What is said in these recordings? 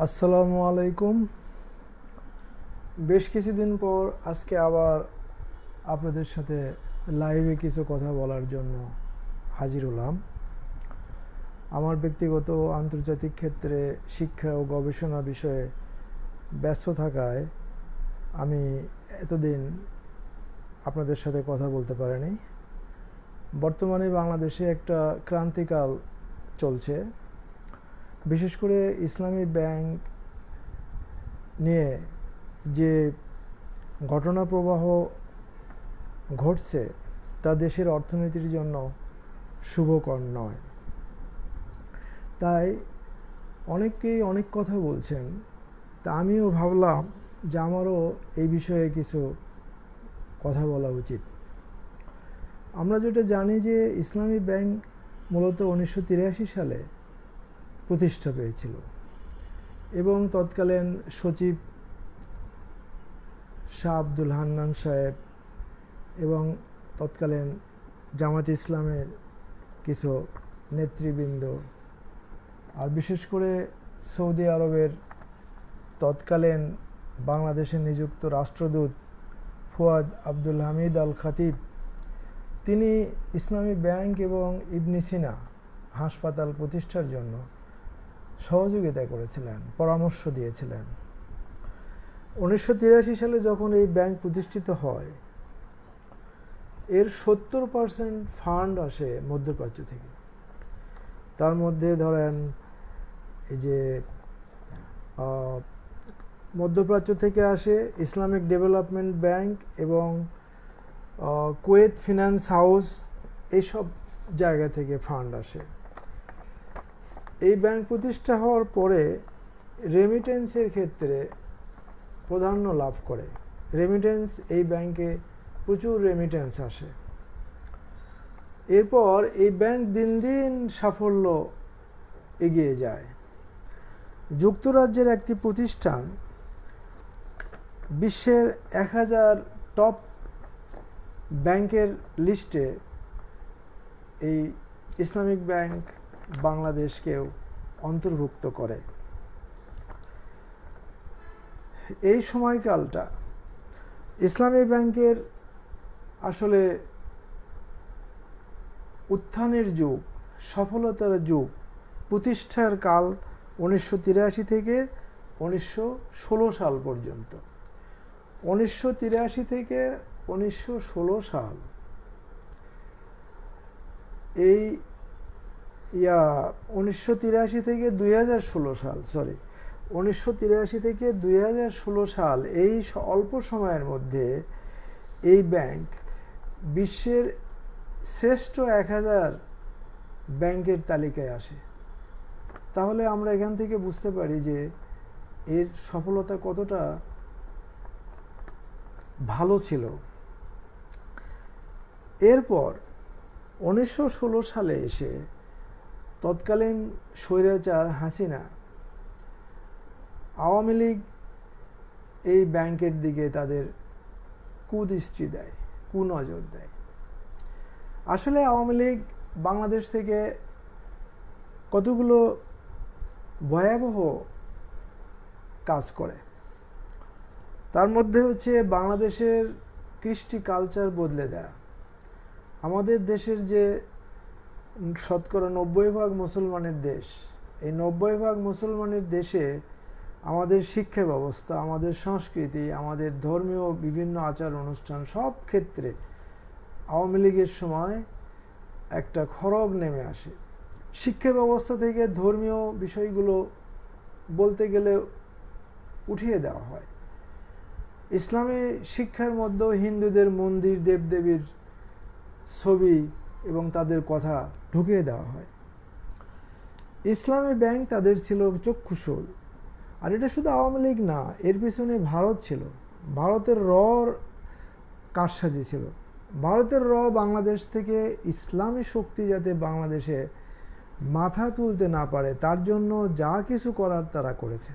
আসসালামু আলাইকুম। বেশ কিছুদিন পর আজকে আবার আপনাদের সাথে লাইভে কিছু কথা বলার জন্য হাজির হলাম। আমার ব্যক্তিগত আন্তর্জাতিক ক্ষেত্রে শিক্ষা ও গবেষণা বিষয়ে ব্যস্ত থাকায় আমি এতদিন আপনাদের সাথে কথা বলতে পারিনি। বর্তমানে বাংলাদেশে একটা ক্রান্তিকাল চলছে। বিশেষ করে ইসলামী ব্যাংক নিয়ে যে ঘটনা প্রবাহ ঘটছে তা দেশের অর্থনীতির জন্য শুভকর নয়। তাই অনেকেই অনেক কথা বলছেন, তা আমিও ভাবলাম যে আমারও এই বিষয়ে কিছু কথা বলা উচিত। আমরা যেটা জানি যে ইসলামী ব্যাংক মূলত 1983 সালে প্রতিষ্ঠা পেয়েছিল এবং তৎকালীন সচিব শাহ আব্দুল হান্নান সাহেব এবং তৎকালীন জামাত ইসলামের কিছু নেতৃবৃন্দ আর বিশেষ করে সৌদি আরবের তৎকালীন বাংলাদেশে নিযুক্ত রাষ্ট্রদূত ফুয়াদ আব্দুল হামিদ আল খাতিব, তিনি ইসলামী ব্যাংক এবং ইবনে সিনা হাসপাতাল প্রতিষ্ঠার জন্য সহযোগিতা করেছিলেন, পরামর্শ দিয়েছিলেন। 1983 সালে যখন এই ব্যাংক প্রতিষ্ঠিত হয়, এর 70% ফান্ড আসে মধ্যপ্রাচ্য থেকে। তার মধ্যে ধরেন এই যে মধ্যপ্রাচ্য থেকে আসে ইসলামিক ডেভেলপমেন্ট ব্যাংক এবং কুয়েত ফিনান্স হাউস, এইসব জায়গা থেকে ফান্ড আসে। এই ব্যাংক প্রতিষ্ঠা হওয়ার পরে রেমিটেন্সের ক্ষেত্রে প্রাধান্য লাভ করে। রেমিটেন্স, এই ব্যাংকে প্রচুর রেমিটেন্স আসে। এরপর এই ব্যাংক দিন দিন সাফল্য এগিয়ে যায়। যুক্তরাজ্যের একটি প্রতিষ্ঠান বিশ্বের 1000 টপ ব্যাংকের লিস্টে এই ইসলামিক ব্যাংক বাংলাদেশকেও অন্তর্ভুক্ত করে। এই সময়কালটা ইসলামী ব্যাংকের আসলে উত্থানের যুগ, সফলতার যুগ, প্রতিষ্ঠার কাল 1983 থেকে 1916 সাল পর্যন্ত। 1983 থেকে 1916 সাল, এই 1983 থেকে 2016 সাল, 1983 থেকে 2016 সাল, এই অল্প সময়ের মধ্যে এই ব্যাংক বিশ্বের শ্রেষ্ঠ 1000 ব্যাংকের তালিকায় আসে। তাহলে আমরা এখান থেকে বুঝতে পারি যে এর সফলতা কতটা ভালো ছিল। এরপর 1916 সালে এসে তৎকালীন স্বৈরাচার হাসিনা, আওয়ামী লীগ এই ব্যাংকের দিকে তাদের কুদৃষ্টি দেয়, কুনজর দেয়। আসলে আওয়ামী লীগ বাংলাদেশ থেকে কতগুলো ভয়াবহ কাজ করে। তার মধ্যে হচ্ছে বাংলাদেশের কৃষ্টি কালচার বদলে দেয়া। আমাদের দেশের যে শতকরা 90% মুসলমানের দেশ, এই 90% মুসলমানের দেশে আমাদের শিক্ষা ব্যবস্থা, আমাদের সংস্কৃতি, আমাদের ধর্মীয় বিভিন্ন আচার অনুষ্ঠান, সব ক্ষেত্রে আওয়ামী লীগের সময় একটা খড়গ নেমে আসে। শিক্ষা ব্যবস্থা থেকে ধর্মীয় বিষয়গুলো বলতে গেলে উঠিয়ে দেওয়া হয়। ইসলামী শিক্ষার মধ্যেও হিন্দুদের মন্দির, দেবদেবীর ছবি এবং তাদের কথা ঢুকিয়ে দেওয়া হয়। ইসলামী ব্যাংক তাদের ছিল চক্ষুশূল। আর এটা শুধু আওয়ামী লীগ না, এর পিছনে ভারত ছিল। ভারতের কারসাজি ছিল। ভারতের বাংলাদেশ থেকে ইসলামী শক্তি যাতে বাংলাদেশে মাথা তুলতে না পারে, তার জন্য যা কিছু করার তারা করেছে।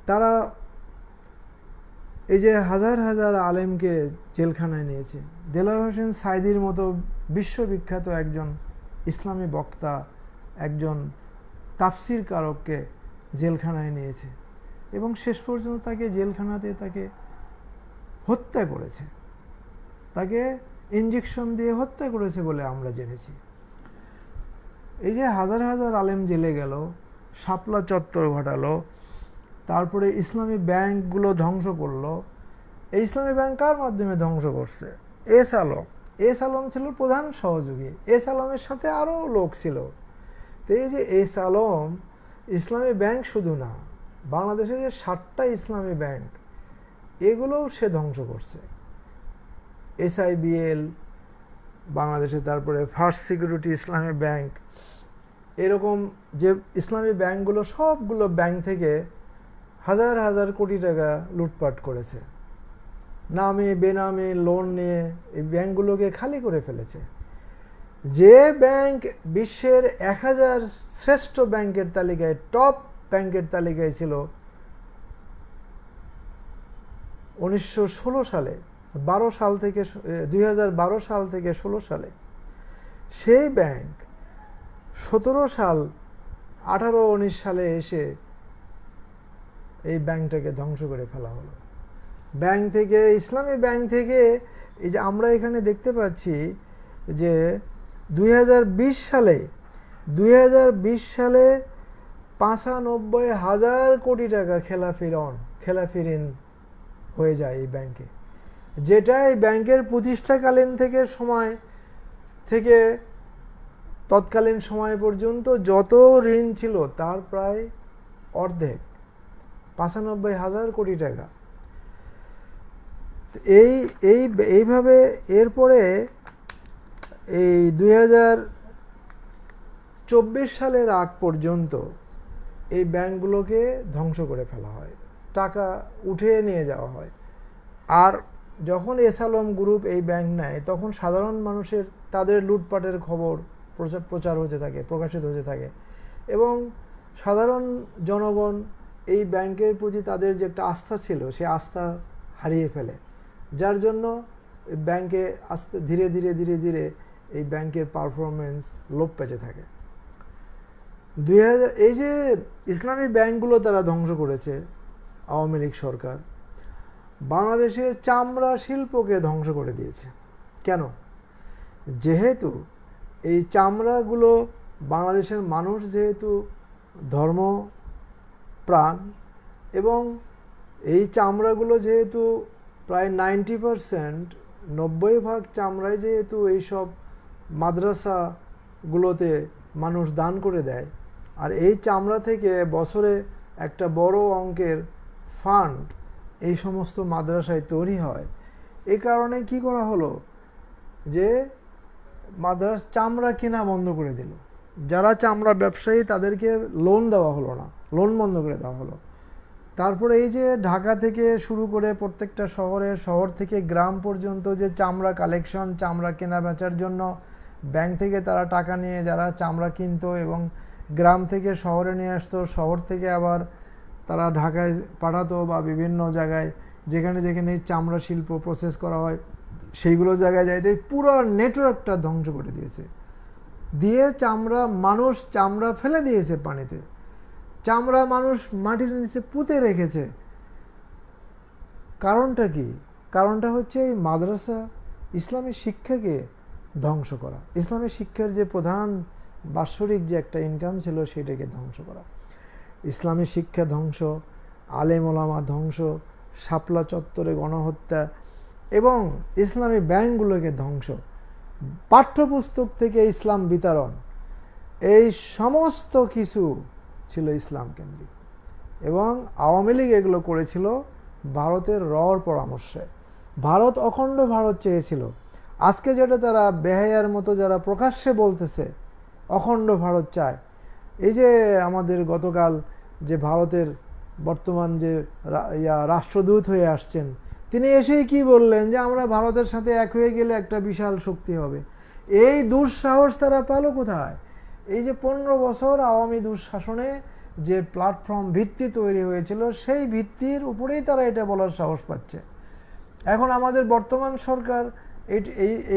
তারা এই যে হাজার হাজার আলেমকে জেলখানায় নিয়েছে। দেলোয়ার হোসেন সাঈদীর মতো বিশ্ববিখ্যাত একজন ইসলামী বক্তা, একজন তাফসির কারককে জেলখানায় নিয়েছে এবং শেষ পর্যন্ত তাকে জেলখানাতে তাকে হত্যা করেছে, তাকে ইঞ্জেকশন দিয়ে হত্যা করেছে বলে আমরা জেনেছি। এই যে হাজার হাজার আলেম জেলে গেল, শাপলা চত্বর ঘটালো, তারপরে ইসলামী ব্যাংকগুলো ধ্বংস করলো। এই ইসলামী ব্যাংক কার মাধ্যমে ধ্বংস করছে? এস আলম। এস আলম ছিল প্রধান সহযোগী, এস আলমের সাথে আরও লোক ছিল। তো এই যে এস আলম ইসলামী ব্যাংক শুধু না, বাংলাদেশে যে 7টা ইসলামী ব্যাংক এগুলোও সে ধ্বংস করছে। SIBL বাংলাদেশে, তারপরে ফার্স্ট সিকিউরিটি ইসলামী ব্যাংক, এরকম যে ইসলামী ব্যাংকগুলো সবগুলো ব্যাংক থেকে হাজার হাজার কোটি টাকা লুটপাট করেছে, নামে বেনামে লোন নিয়ে এই ব্যাংকগুলোকে খালি করে ফেলেছে। যে ব্যাংক বিশ্বের 1000 শ্রেষ্ঠ ব্যাংকের তালিকায়, টপ ব্যাংকের তালিকায় ছিল 1916 সালে, 2012 সাল থেকে 16 সালে, সেই ব্যাংক 17 সাল 18-19 সালে এসে এই ব্যাংকটাকে ধ্বংস করে ফেলা হলো। ব্যাংক থেকে, ইসলামী ব্যাংক থেকে, এই যে আমরা এখানে দেখতে পাচ্ছি যে 2020 সালে 95,000 কোটি টাকা খেলাফি ঋণ হয়ে যায় এই ব্যাংকে, যেটা এই ব্যাংকের প্রতিষ্ঠাকালীন থেকে তৎকালীন সময় পর্যন্ত যত ঋণ ছিল তার প্রায় অর্ধেক, 95,000 কোটি টাকা। এইভাবে এরপরে এই 2024 সালের আগ পর্যন্ত এই ব্যাংকগুলোকে ধ্বংস করে ফেলা হয়, টাকা উঠিয়ে নিয়ে যাওয়া হয়। আর যখন এস আলম গ্রুপ এই ব্যাংক নেয়, তখন সাধারণ মানুষের তাদের লুটপাটের খবর প্রচার হতে থাকে, প্রকাশিত হতে থাকে, এবং সাধারণ জনগণ এই ব্যাংকের প্রতি তাদের যে একটা আস্থা ছিল, সে আস্থা হারিয়ে ফেলে, যার জন্য ব্যাংকে ধীরে ধীরে এই ব্যাংকের পারফরমেন্স লোপ পেতে থাকে। এই যে ইসলামী ব্যাংকগুলো তারা ধ্বংস করেছে আওয়ামী লীগ সরকার, বাংলাদেশে চামড়া শিল্পকে ধ্বংস করে দিয়েছে। কেন? যেহেতু এই চামড়াগুলো, বাংলাদেশের মানুষ যেহেতু ধর্মপ্রাণ, এবং এই চামড়াগুলো যেহেতু প্রায় 90% চামড়ায় যেহেতু এইসব মাদ্রাসাগুলোতে মানুষ দান করে দেয়, আর এই চামড়া থেকে বছরে একটা বড় অঙ্কের ফান্ড এই সমস্ত মাদ্রাসায় তৈরি হয়। এই কারণে কি করা হলো যে চামড়া কেনা বন্ধ করে দিল। যারা চামড়া ব্যবসায়ী তাদেরকে লোন দেওয়া হলো না, লোন বন্ধ করে দেওয়া হলো। তারপরে এই যে ঢাকা থেকে শুরু করে প্রত্যেকটা শহর থেকে গ্রাম পর্যন্ত যে চামড়া কালেকশন, চামড়া কেনা বেচার জন্য ব্যাংক থেকে তারা টাকা নিয়ে যারা চামড়া কিনতো এবং গ্রাম থেকে শহরে নিয়ে আসতো, শহর থেকে আবার তারা ঢাকায় পাঠাতো বা বিভিন্ন জায়গায় যেখানে চামড়া শিল্প প্রসেস করা হয় সেইগুলো জায়গায় যাইতে পুরো নেটওয়ার্কটা ধ্বংস করে দিয়েছে। মানুষ চামড়া ফেলে দিয়েছে পানিতে, চামড়া মানুষ মাটির নিচে পুঁতে রেখেছে। কারণটা কি? কারণটা হচ্ছে এই মাদ্রাসা, ইসলামী শিক্ষাকে ধ্বংস করা, ইসলামী শিক্ষার যে প্রধান বাৎসরিক যে একটা ইনকাম ছিল সেটাকে ধ্বংস করা। ইসলামী শিক্ষা ধ্বংস, আলেম ওলামা ধ্বংস, শাপলা চত্বরে গণহত্যা এবং ইসলামী ব্যাংকগুলোকে ধ্বংস, পাঠ্যপুস্তক থেকে ইসলাম বিতরণ, এই সমস্ত কিছু ছিল ইসলাম কেন্দ্রিক। এবং আওয়ামী লীগ এগুলো করেছিল ভারতের রর পরামর্শে। ভারত অখণ্ড ভারত চেয়েছিল। আজকে যেটা তারা বেহায়ার মতো যারা প্রকাশ্যে বলতেছে অখণ্ড ভারত চায়, এই যে আমাদের গতকাল যে ভারতের বর্তমান যে রাষ্ট্রদূত হয়ে আসছেন, তিনি এসেই কি বললেন যে আমরা ভারতের সাথে এক হয়ে গেলে একটা বিশাল শক্তি হবে। এই দুঃসাহস তারা পেল কোথায়? এই যে 15 বছর আওয়ামী দুঃশাসনে যে প্ল্যাটফর্ম ভিত্তি তৈরি হয়েছিল, সেই ভিত্তির উপরেই তারা এটা বলার সাহস পাচ্ছে। এখন আমাদের বর্তমান সরকার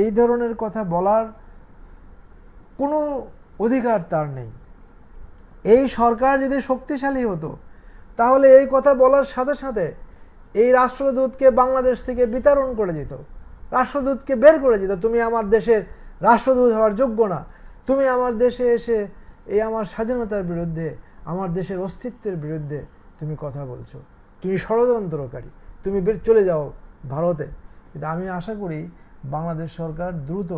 এই ধরনের কথা বলার কোনো অধিকার তার নেই। এই সরকার যদি শক্তিশালী হতো তাহলে এই কথা বলার সাথে সাথে এই রাষ্ট্রদূতকে বাংলাদেশ থেকে বিতরণ করে দিত, রাষ্ট্রদূতকে বের করে দিত। তুমি আমার দেশের রাষ্ট্রদূত হওয়ার যোগ্য না, তুমি আমার দেশে এসে এই আমার স্বাধীনতার বিরুদ্ধে, আমার দেশের অস্তিত্বের বিরুদ্ধে তুমি কথা বলছো, তুমি ষড়যন্ত্রকারী, তুমি চলে যাও ভারতে। কিন্তু আমি আশা করি বাংলাদেশ সরকার দ্রুত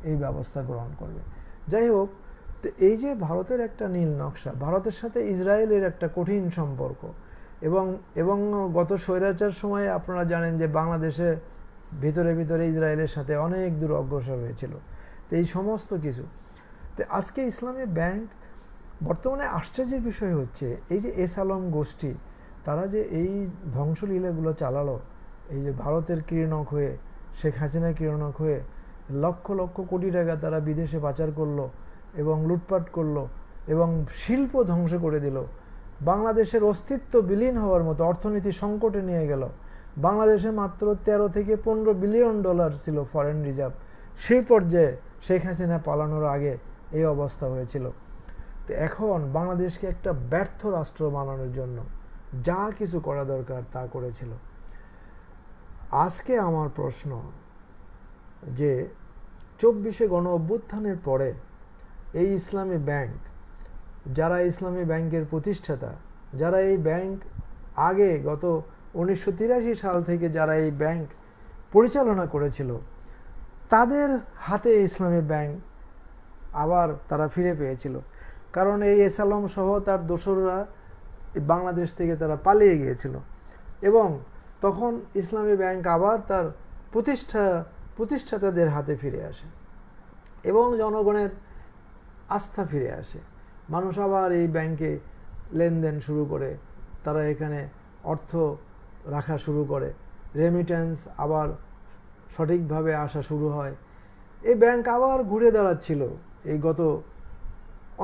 এই ব্যবস্থা গ্রহণ করবে। যাই হোক, তো এই যে ভারতের একটা নীল নকশা, ভারতের সাথে ইসরায়েলের একটা কঠিন সম্পর্ক, এবং গত স্বৈরাচার সময়ে আপনারা জানেন যে বাংলাদেশে ভিতরে ভিতরে ইসরায়েলের সাথে অনেক দূর অগ্রসর হয়েছিল। তো এই সমস্ত কিছু, তো আজকে ইসলামী ব্যাংক বর্তমানে আশ্চর্যের বিষয় হচ্ছে এই যে এস আলম গোষ্ঠী, তারা যে এই ধ্বংসলীলাগুলো চালালো, এই যে ভারতের ক্রীড়নক হয়ে, শেখ হাসিনার ক্রীড়নক হয়ে লক্ষ লক্ষ কোটি টাকা তারা বিদেশে পাচার করলো এবং লুটপাট করলো এবং শিল্প ধ্বংস করে দিল, বাংলাদেশের অস্তিত্ব বিলীন হওয়ার মতো অর্থনীতি সংকটে নিয়ে গেল। বাংলাদেশে মাত্র 13 থেকে 15 বিলিয়ন ডলার ছিল ফরেন রিজার্ভ, সেই পর্যায়ে শেখ হাসিনা পালানোর আগে এই অবস্থা হয়েছিল। তো এখন বাংলাদেশকে একটা ব্যর্থ রাষ্ট্র বানানোর জন্য যা কিছু করা দরকার তা করেছিল। আজকে আমার প্রশ্ন যে 24শে গণ অভ্যুত্থানের পরে এই ইসলামী ব্যাংক, যারা ইসলামী ব্যাংকের প্রতিষ্ঠাতা, যারা এই ব্যাংক আগে গত 1983 সাল থেকে যারা এই ব্যাংক পরিচালনা করেছিল, তাদের হাতে ইসলামী ব্যাংক আবার তারা ফিরে পেয়েছিল। কারণ এই এস আলম সহ তার দোসররা বাংলাদেশ থেকে তারা পালিয়ে গিয়েছিল এবং তখন ইসলামী ব্যাংক আবার তার প্রতিষ্ঠাতাদের হাতে ফিরে আসে এবং জনগণের আস্থা ফিরে আসে। মানুষ আবার এই ব্যাংকে লেনদেন শুরু করে, তারা এখানে অর্থ রাখা শুরু করে, রেমিটেন্স আবার সঠিকভাবে আসা শুরু হয়। এই ব্যাংক আবার ঘুরে দাঁড়াচ্ছিল এই গত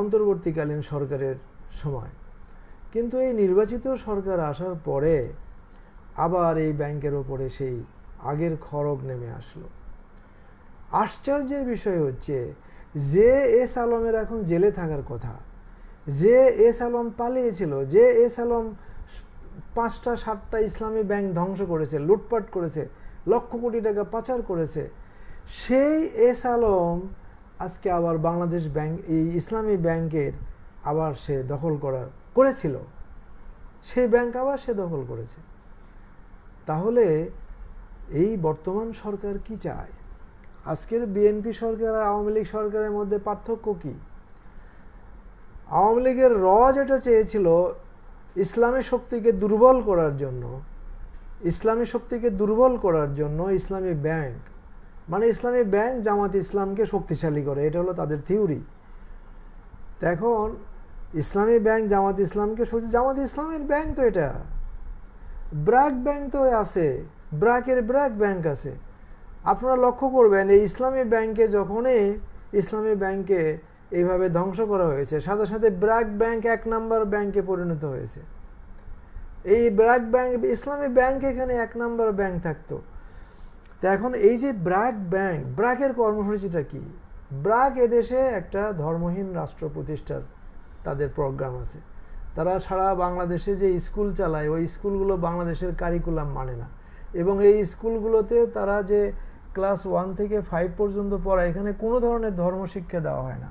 অন্তর্বর্তীকালীন সরকারের সময়। কিন্তু এই নির্বাচিত সরকার আসার পরে আবার এই ব্যাংকের ওপরে সেই আগের খড়গ নেমে আসলো। আশ্চর্যের বিষয় হচ্ছে যে এস আলমের এখন জেলে থাকার কথা, যে এস আলম পালিয়েছিল, যে এস আলম 5টা 7টা ইসলামী ব্যাংক ধ্বংস করেছে, লুটপাট করেছে, লক্ষ কোটি টাকা পাচার করেছে, সেই এস আলম আজকে আবার বাংলাদেশ ব্যাংক, এই ইসলামী ব্যাংকের আবার সে দখল করেছিল, সেই ব্যাংক আবার সে দখল করেছে। তাহলে এই বর্তমান সরকার কি চায়? আজকের বিএনপি সরকার আর আওয়ামী লীগ সরকারের মধ্যে পার্থক্য কি? আওয়ামী লীগের যেটা চেয়েছিল ইসলামী শক্তিকে দুর্বল করার জন্য, ইসলামী শক্তিকে দুর্বল করার জন্য ইসলামী ব্যাংক, মানে ইসলামী ব্যাংক জামাত ইসলামকে শক্তিশালী করে, এটা হলো তাদের থিওরি। তো এখন ইসলামী ব্যাংক জামাত ইসলামকে, জামাত ইসলামের ব্যাংক তো এটা, ব্র্যাক ব্যাংক তো আছে, ব্র্যাক ব্যাংক আছে। আপনারা লক্ষ্য করবেন এই ইসলামী ব্যাংকে যখনই ইসলামী ব্যাংকে এইভাবে ধ্বংস করা হয়েছে, সাথে সাথে ব্র্যাক ব্যাংক 1 নম্বর ব্যাংকে পরিণত হয়েছে। এই ব্র্যাক ব্যাংক, ইসলামী ব্যাংক এখানে 1 নম্বর ব্যাংক থাকতো। তো এখন এই যে ব্র্যাক ব্যাংক, ব্র্যাকের কর্মসূচিটা কি? ব্র্যাক এদেশে একটা ধর্মহীন রাষ্ট্র প্রতিষ্ঠার তাদের প্রোগ্রাম আছে। তারা সারা বাংলাদেশে যে স্কুল চালায়, ওই স্কুলগুলো বাংলাদেশের কারিকুলাম মানে না, এবং এই স্কুলগুলোতে তারা যে ক্লাস 1 থেকে 5 পর্যন্ত পড়ায়, এখানে কোনো ধরনের ধর্মশিক্ষা দেওয়া হয় না।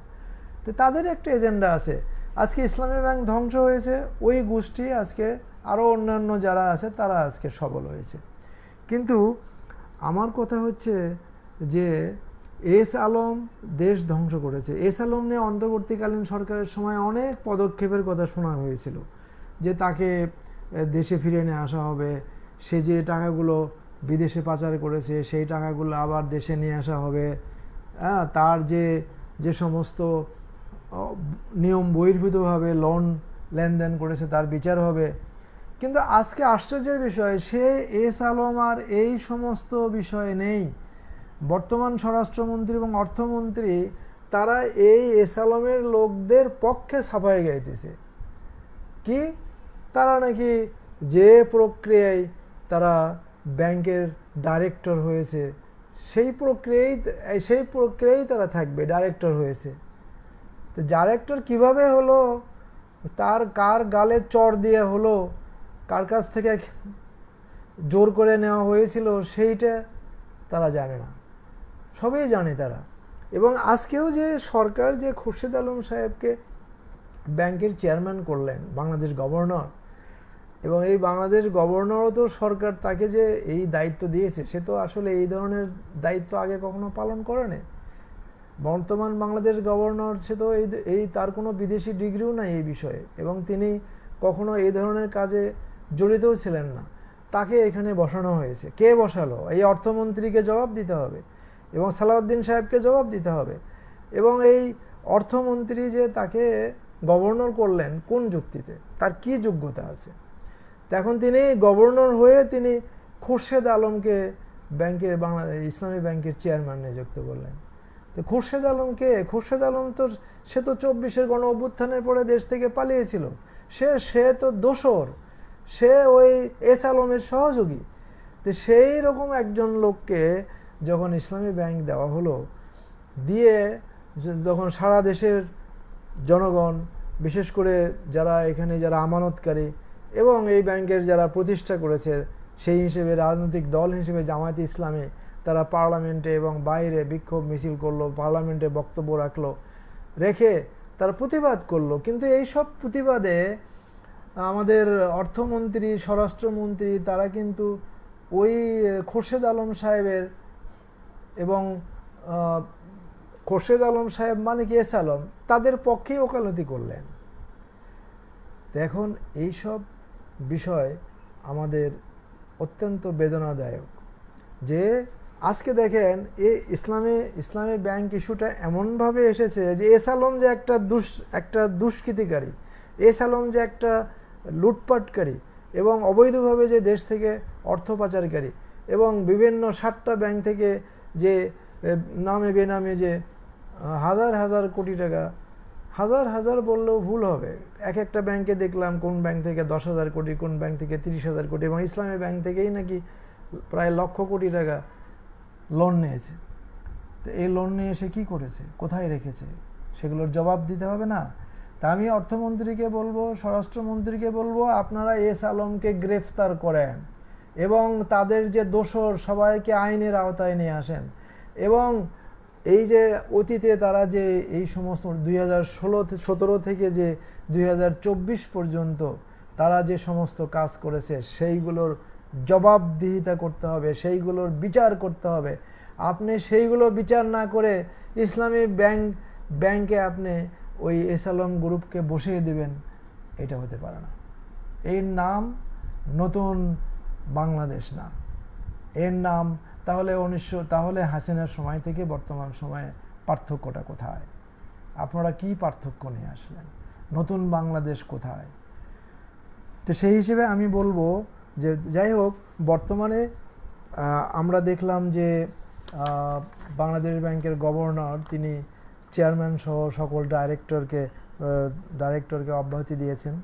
তো তাদের একটা এজেন্ডা আছে। আজকে ইসলামী ব্যাংক ধ্বংস হয়েছে, ওই গোষ্ঠী আজকে আরও অন্যান্য যারা আছে তারা আজকে সবল হয়েছে। কিন্তু আমার কথা হচ্ছে যে এস আলম দেশ ধ্বংস করেছে। এস আলম নিয়ে অন্তর্বর্তীকালীন সরকারের সময় অনেক পদক্ষেপের কথা শোনা হয়েছিল, যে তাকে দেশে ফিরে নিয়ে আসা হবে, সে যে টাকাগুলো বিদেশে পাচার করেছে সেই টাকাগুলো আবার দেশে নিয়ে আসা হবে, তার যে সমস্ত নিয়ম বহির্ভূতভাবে লোন লেনদেন করেছে তার বিচার হবে। কিন্তু আজকে আশ্চর্যের বিষয়, সে এস আলম আর এই সমস্ত বিষয় নেই। বর্তমান স্বরাষ্ট্রমন্ত্রী এবং অর্থমন্ত্রী তারা এই এস আলমের লোকদের পক্ষে ছাপাই গাইতেছে কি, তারা নাকি যে প্রক্রিয়ায় তারা ব্যাংকের ডাইরেক্টর হয়েছে সেই প্রক্রিয়ায় তারা থাকবে, ডাইরেক্টর হয়েছে। তো ডাইরেক্টর কিভাবে হলো তার কার গালে চড় দিয়ে হলো, কার কাছ থেকে জোর করে নেওয়া হয়েছিল সেইটা তারা জানে না, সবই জানে তারা। এবং আজকেও যে সরকার যে খুরশেদ আলম সাহেবকে ব্যাংকের চেয়ারম্যান করলেন, বাংলাদেশ গভর্নর, এবং এই বাংলাদেশ গভর্নরও তো সরকার তাকে যে এই দায়িত্ব দিয়েছে, সে তো আসলে এই ধরনের দায়িত্ব আগে কখনো পালন করেনি। বর্তমান বাংলাদেশ গভর্নর, সে তো এই তার কোনো বিদেশি ডিগ্রিও নাই এই বিষয়ে, এবং তিনি কখনো এই ধরনের কাজে জড়িতও ছিলেন না। তাকে এখানে বসানো হয়েছে। কে বসালো? এই অর্থমন্ত্রীকে জবাব দিতে হবে, এবং সালাউদ্দিন সাহেবকে জবাব দিতে হবে। এবং এই অর্থমন্ত্রী যে তাকে গভর্নর করলেন কোন যুক্তিতে, তার কি যোগ্যতা আছে? এখন তিনি গভর্নর হয়ে তিনি খুরশেদ আলমকে ব্যাংকের ইসলামী ব্যাংকের চেয়ারম্যান নিযুক্ত করলেন। তো খুরশেদ আলম কে? খুরশেদ আলম তো সে তো 24-এর গণ অভ্যুত্থানের পরে দেশ থেকে পালিয়েছিল। সে তো দোসর, সে ওই এস আলমের সহযোগী। তো সেই রকম একজন লোককে যখন ইসলামী ব্যাংক দেওয়া হলো, দিয়ে যখন সারা দেশের জনগণ, বিশেষ করে যারা এখানে যারা আমানতকারী এবং এই ব্যাংকের যারা প্রতিষ্ঠা করেছে, সেই হিসেবে রাজনৈতিক দল হিসেবে জামায়াতে ইসলামী, তারা পার্লামেন্টে এবং বাইরে বিক্ষোভ মিছিল করলো, পার্লামেন্টে বক্তব্য রাখলো, রেখে তারা প্রতিবাদ করলো। কিন্তু এই সব প্রতিবাদে আমাদের অর্থমন্ত্রী, স্বরাষ্ট্রমন্ত্রী তারা কিন্তু ওই খুরশেদ আলম সাহেবের, এবং খুরশেদ আলম সাহেব মানে কি এস আলম, তাদের পক্ষেই ওকালতি করলেন। তো এখন এইসব বিষয় আমাদের অত্যন্ত বেদনাদায়ক যে আজকে দেখেন এই ইসলামী ব্যাংক ইস্যুটা এমনভাবে এসেছে যে এস আলম যে একটা দুষ্কৃতিকারী, এস আলম যে একটা লুটপাটকারী এবং অবৈধভাবে যে দেশ থেকে অর্থ পাচারকারী, এবং বিভিন্ন 7টা ব্যাংক থেকে যে নামে বেনামে যে হাজার হাজার কোটি টাকা, হাজার বললেও ভুল হবে, এক একটা ব্যাংকে দেখলাম কোন ব্যাংক থেকে 10,000 কোটি, কোন ব্যাংক থেকে 30,000 কোটি, এবং ইসলামী ব্যাংক থেকেই নাকি প্রায় লক্ষ কোটি টাকা লোন নিয়েছে। তো এই লোন নিয়ে এসে কী করেছে, কোথায় রেখেছে, সেগুলোর জবাব দিতে হবে না? তা আমি অর্থমন্ত্রীকে বলবো, স্বরাষ্ট্রমন্ত্রীকে বলবো, আপনারা এস আলমকে গ্রেফতার করেন এবং তাদের যে দোষর সবাইকে আইনের আওতায় নিয়ে আসেন। এবং এই যে অতীতে তারা যে এই সমস্ত 2017 থেকে যে 2024 পর্যন্ত তারা যে সমস্ত কাজ করেছে সেইগুলোর জবাবদিহিতা করতে হবে, সেইগুলোর বিচার করতে হবে। আপনি সেইগুলো বিচার না করে ইসলামী ব্যাংকে আপনি ওই এস আলম গ্রুপকে বসিয়ে দেবেন, এটা হতে পারে না। এর নাম নতুন বাংলাদেশ না, এর নাম তাহলে হাসিনার সময় থেকে বর্তমান সময়ে পার্থক্যটা কোথায়? আপনারা কি পার্থক্য নিয়ে আসলেন? নতুন বাংলাদেশ কোথায়? তো সেই হিসেবে আমি বলবো যে যাই হোক, বর্তমানে আমরা দেখলাম যে বাংলাদেশ ব্যাংকের গভর্নর তিনি চেয়ারম্যান সহ সকল ডাইরেক্টরকে অব্যাহতি দিয়েছেন,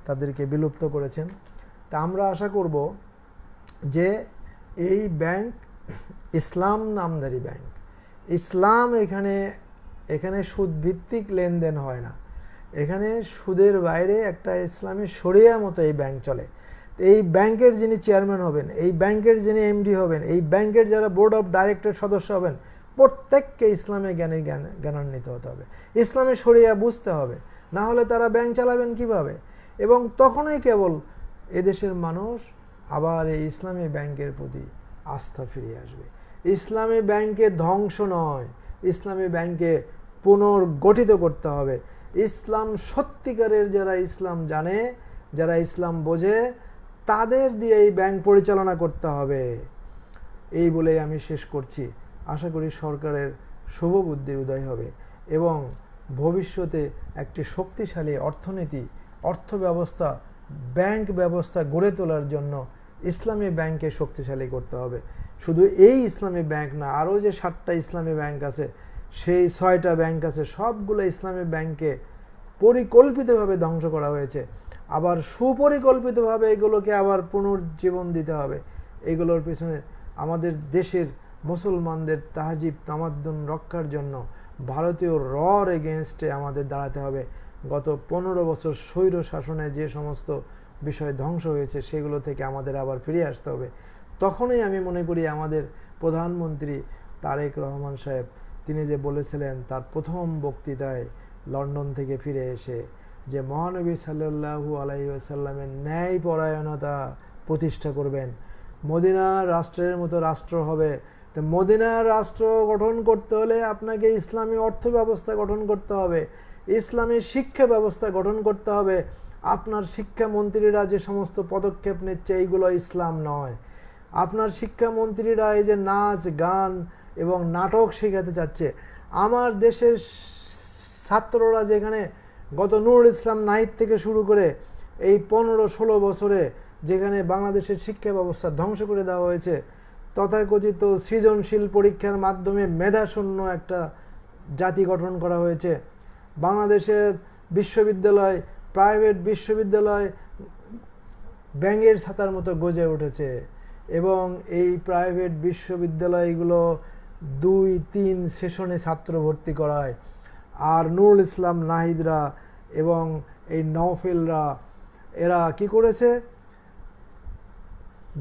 তাদেরকে বিলুপ্ত করেছেন। তা আমরা আশা করব যে এই ব্যাংক ইসলাম নামধারী ব্যাংক, ইসলাম এখানে সুদভিত্তিক লেনদেন হয় না, এখানে সুদের বাইরে একটা ইসলামী শরিয়া মতো এই ব্যাংক চলে। এই ব্যাংকের যিনি চেয়ারম্যান হবেন, এই ব্যাংকের যিনি এমডি হবেন, এই ব্যাংকের যারা বোর্ড অফ ডাইরেক্টর সদস্য হবেন, প্রত্যেককে ইসলামে জ্ঞানান্বিত হতে হবে, ইসলামী শরিয়া বুঝতে হবে, না হলে তারা ব্যাংক চালাবেন কিভাবে? এবং তখনই কেবল এদেশের মানুষ আবার এই ইসলামী ব্যাংকের প্রতি আস্থা ফিরে আসবে। ইসলামী ব্যাংকে ধ্বংস নয়, ইসলামী ব্যাংকে পুনর্গঠিত করতে হবে। ইসলাম সত্যিকারের যারা ইসলাম জানে, যারা ইসলাম বোঝে, তাদের দিয়ে এই ব্যাংক পরিচালনা করতে হবে। এই বলেই আমি শেষ করছি। আশা করি সরকারের শুভ বুদ্ধির উদয় হবে এবং ভবিষ্যতে একটি শক্তিশালী অর্থনীতি, অর্থ ব্যবস্থা, ব্যাংক ব্যবস্থা গড়ে তোলার জন্য ইসলামী ব্যাংককে শক্তিশালী করতে হবে। শুধু এই ইসলামী ব্যাংক না, আরও যে 7টা ইসলামী ব্যাংক আছে, সেই 6টা ব্যাংক আছে, সবগুলো ইসলামী ব্যাংককে পরিকল্পিতভাবে ধ্বংস করা হয়েছে। আবার সুপরিকল্পিতভাবে এগুলোকে আবার পুনর্জীবন দিতে হবে। এগুলোর পিছনে আমাদের দেশের মুসলমানদের তাহজিব তামাদ্দুন রক্ষার জন্য ভারতীয় রর এগেনস্টে আমাদের দাঁড়াতে হবে। গত 15 বছর স্বৈর শাসনে যে সমস্ত বিষয় ধ্বংস হয়েছে সেগুলো থেকে আমাদের আবার ফিরে আসতে হবে। তখনই আমি মনে করি আমাদের প্রধানমন্ত্রী তারেক রহমান সাহেব তিনি যে বলেছিলেন তার প্রথম বক্তৃতায় লন্ডন থেকে ফিরে এসে যে মহানবী সাল্লাল্লাহু আলাইহি ওয়াসাল্লামের ন্যায়পরায়ণতা প্রতিষ্ঠা করবেন, মদিনার রাষ্ট্রের মতো রাষ্ট্র হবে। তো মদিনার রাষ্ট্র গঠন করতে হলে আপনাকে ইসলামী অর্থ ব্যবস্থা গঠন করতে হবে, ইসলামী শিক্ষা ব্যবস্থা গঠন করতে হবে। আপনার শিক্ষামন্ত্রীরা যে সমস্ত পদক্ষেপ নিচ্ছে এইগুলো ইসলাম নয়। আপনার শিক্ষামন্ত্রীরা এই যে নাচ গান এবং নাটক শেখাতে চাচ্ছে, আমার দেশের ছাত্ররা যেখানে গত নুরুল ইসলাম নাহিদ থেকে শুরু করে এই 15-16 বছরে যেখানে বাংলাদেশের শিক্ষা ব্যবস্থা ধ্বংস করে দেওয়া হয়েছে, তথাকথিত সৃজনশীল পরীক্ষার মাধ্যমে মেধাশূন্য একটা জাতি গঠন করা হয়েছে। বাংলাদেশের বিশ্ববিদ্যালয়, প্রাইভেট বিশ্ববিদ্যালয় ব্যাঙের ছাতার মতো গজে উঠেছে এবং এই প্রাইভেট বিশ্ববিদ্যালয়গুলো 2-3 সেশনে ছাত্র ভর্তি করায়। আর নুরুল ইসলাম নাহিদরা এবং এই নওফেলরা এরা কি করেছে,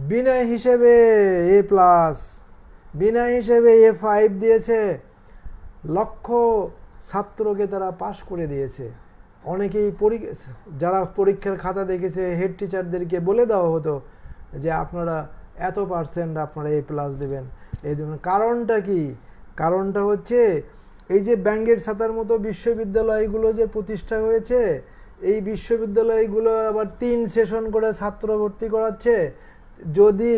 বিনয় হিসেবে A+, বিনয় হিসেবে A5 দিয়েছে, লক্ষ ছাত্রকে তারা পাশ করে দিয়েছে। অনেকেই যারা পরীক্ষার খাতা দেখেছে হেড টিচারদেরকে বলে দেওয়া হতো যে আপনারা এত % আপনারা A+ দেবেন, এই দেবেন। কারণটা কি? কারণটা হচ্ছে এই যে ব্যাঙ্গের ছাতার মতো বিশ্ববিদ্যালয়গুলো যে প্রতিষ্ঠা হয়েছে, এই বিশ্ববিদ্যালয়গুলো আবার 3 সেশন করে ছাত্র ভর্তি করাচ্ছে। যদি